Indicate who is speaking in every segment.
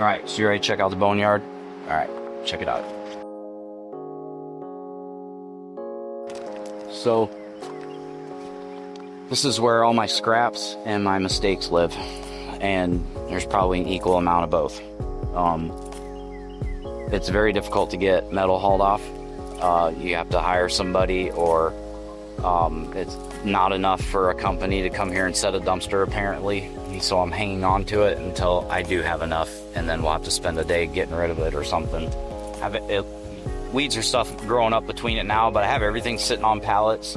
Speaker 1: All right, so you ready to check out the boneyard? All right, check it out. So this is where all my scraps and my mistakes live, and there's probably an equal amount of both. It's very difficult to get metal hauled off. You have to hire somebody, or it's not enough for a company to come here and set a dumpster, apparently. So I'm hanging on to it until I do have enough, and then we'll have to spend a day getting rid of it or something. Weeds or stuff growing up between it now, but I have everything sitting on pallets.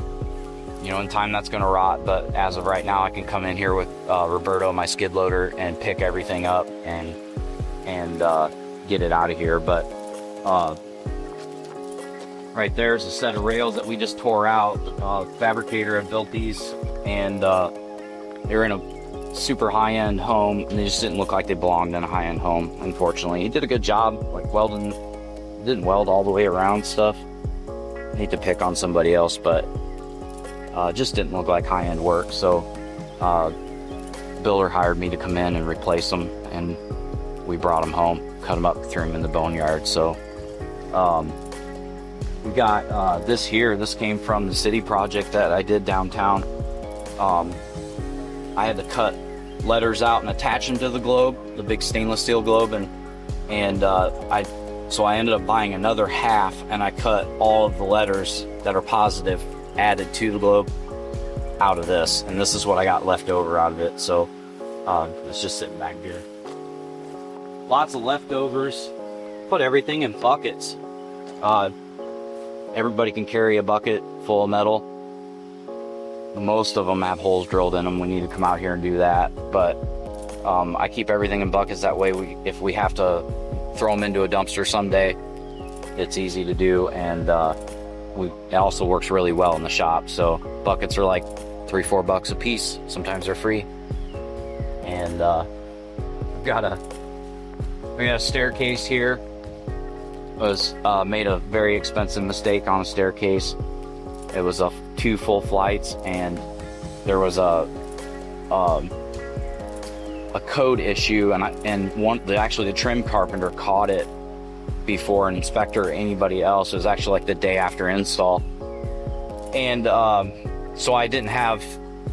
Speaker 1: You know, in time that's going to rot, but as of right now, I can come in here with Roberto, my skid loader, and pick everything up and get it out of here. But right there's a set of rails that we just tore out. Fabricator had built these, and they're in a super high-end home, and they just didn't look like they belonged in a high-end home, unfortunately. He did a good job, like welding. Didn't weld all the way around stuff. I hate to pick on somebody else, but just didn't look like high-end work. So builder hired me to come in and replace them, and we brought them home, cut them up, threw them in the boneyard. So we got this here. This came from the city project that I did downtown. I had to cut letters out and attach them to the globe, the big stainless steel globe, so I ended up buying another half, and I cut all of the letters that are positive added to the globe out of this, and this is what I got left over out of it. So it's just sitting back here. Lots of leftovers. Put everything in buckets. Everybody can carry a bucket full of metal. Most of them have holes drilled in them. We need to come out here and do that, but I keep everything in buckets. That way, if we have to throw them into a dumpster someday, it's easy to do, and it also works really well in the shop. So buckets are like $3-4 bucks a piece. Sometimes they're free. And we got a staircase here. Was made a very expensive mistake on a staircase. It was 2 full flights, and there was a code issue, actually the trim carpenter caught it before an inspector or anybody else. It was actually like the day after install, and so I didn't have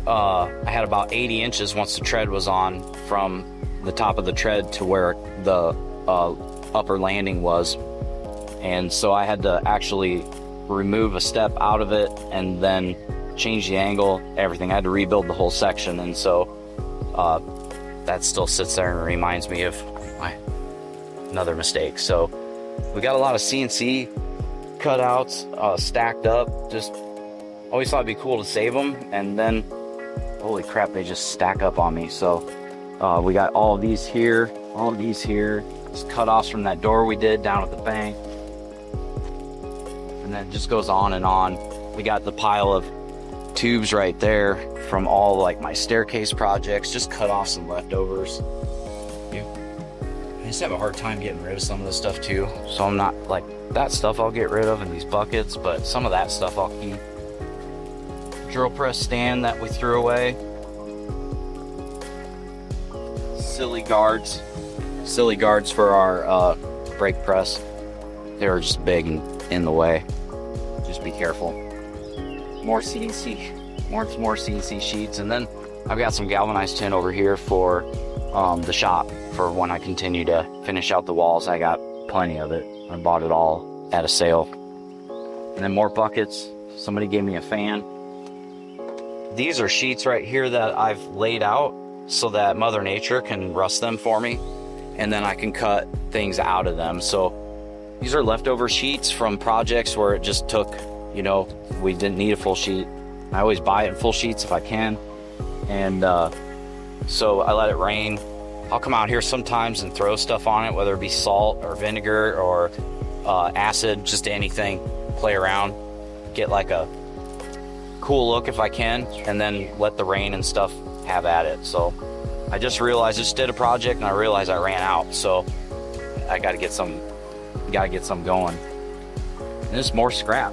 Speaker 1: I had about 80 inches once the tread was on from the top of the tread to where the upper landing was, and so I had to actually remove a step out of it and then change the angle, everything. I had to rebuild the whole section, and so that still sits there and reminds me of another mistake. So we got a lot of CNC cutouts stacked up. Just always thought it'd be cool to save them, and then holy crap, they just stack up on me. So we got all of these here, all of these here. Just cut-offs from that door we did down at the bank, and then it just goes on and on. We got the pile of tubes right there from all like my staircase projects, just cut off some leftovers. I just have a hard time getting rid of some of this stuff too, so I'm not like that stuff I'll get rid of in these buckets, but some of that stuff I'll keep. Drill press stand that we threw away. Silly guards for our brake press. They were just big and in the way. Just be careful. More CNC sheets, and then I've got some galvanized tin over here for the shop for when I continue to finish out the walls. I got plenty of it. I bought it all at a sale. And then more buckets. Somebody gave me a fan. These are sheets right here that I've laid out so that Mother Nature can rust them for me, and then I can cut things out of them. So these are leftover sheets from projects where it just took, we didn't need a full sheet. I always buy it in full sheets if I can, and so I let it rain. I'll come out here sometimes and throw stuff on it, whether it be salt or vinegar or acid, just anything. Play around, get like a cool look if I can, and then let the rain and stuff have at it. So I just did a project, and I realized I ran out, so I got to get some going. And there's more scrap.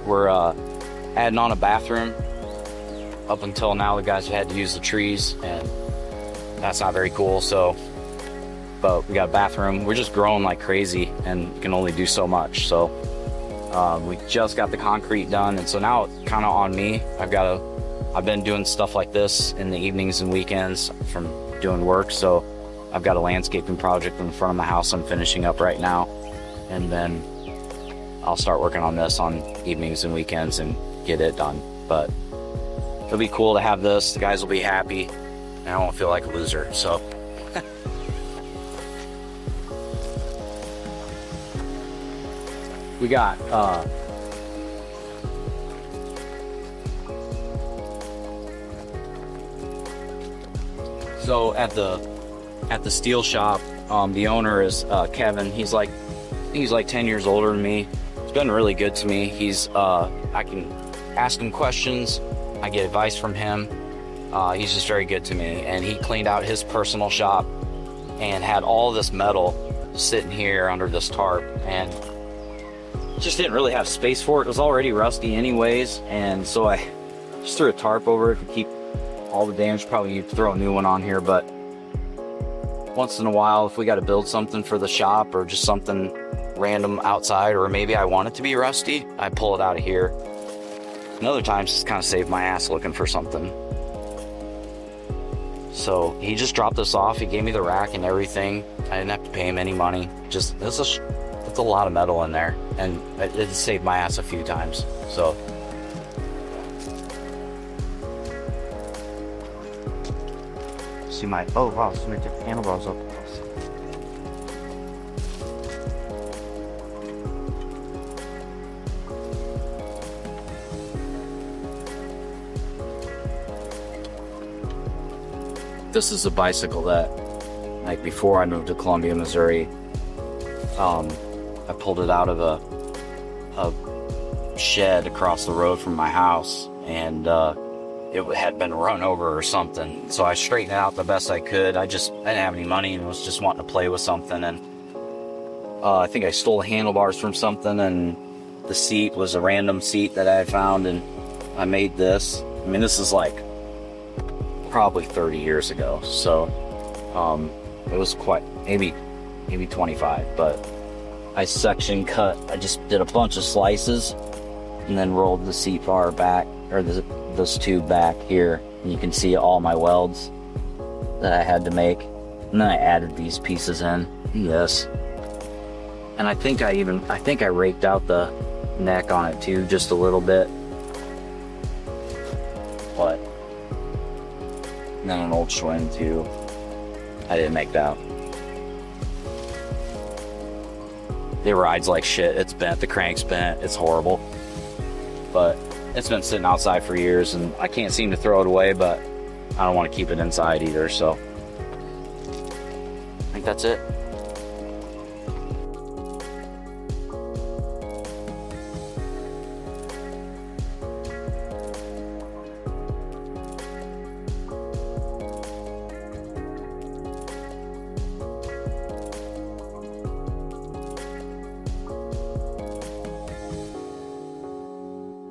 Speaker 1: We're adding on a bathroom. Up until now, the guys have had to use the trees, and that's not very cool. So but we got a bathroom. We're just growing like crazy and can only do so much. So we just got the concrete done, and so now it's kind of on me. I've been doing stuff like this in the evenings and weekends from doing work. So I've got a landscaping project in front of my house I'm finishing up right now, and then I'll start working on this on evenings and weekends and get it done. But it'll be cool to have this. The guys will be happy, and I won't feel like a loser. So we got so at the steel shop, the owner is Kevin. He's like 10 years older than me. He's been really good to me. I can ask him questions, I get advice from him. He's just very good to me, and he cleaned out his personal shop and had all this metal sitting here under this tarp, and just didn't really have space for it. It was already rusty anyways, and so I just threw a tarp over it to keep all the damage. Probably need to throw a new one on here, but once in a while, if we got to build something for the shop or just something random outside, or maybe I want it to be rusty, I pull it out of here. And other times just kind of saved my ass looking for something. So he just dropped this off. He gave me the rack and everything. I didn't have to pay him any money. Just it's a lot of metal in there, and it saved my ass a few times. So see my, oh wow, somebody took the handlebars up. This is a bicycle that, like, before I moved to Columbia, Missouri, I pulled it out of a shed across the road from my house, and it had been run over or something. So I straightened it out the best I could. I didn't have any money and was just wanting to play with something, and I think I stole the handlebars from something, and the seat was a random seat that I had found, and I made this. I mean, this is like probably 30 years ago, so it was quite, maybe 25, but I section cut. I just did a bunch of slices and then rolled the seat bar back, or this tube back here, and you can see all my welds that I had to make, and then I added these pieces in. Yes, and I think I raked out the neck on it too, just a little bit. But and then an old Schwinn too. I didn't make that. It rides like shit. It's bent. The crank's bent. It's horrible. But it's been sitting outside for years, and I can't seem to throw it away, but I don't want to keep it inside either, so I think that's it.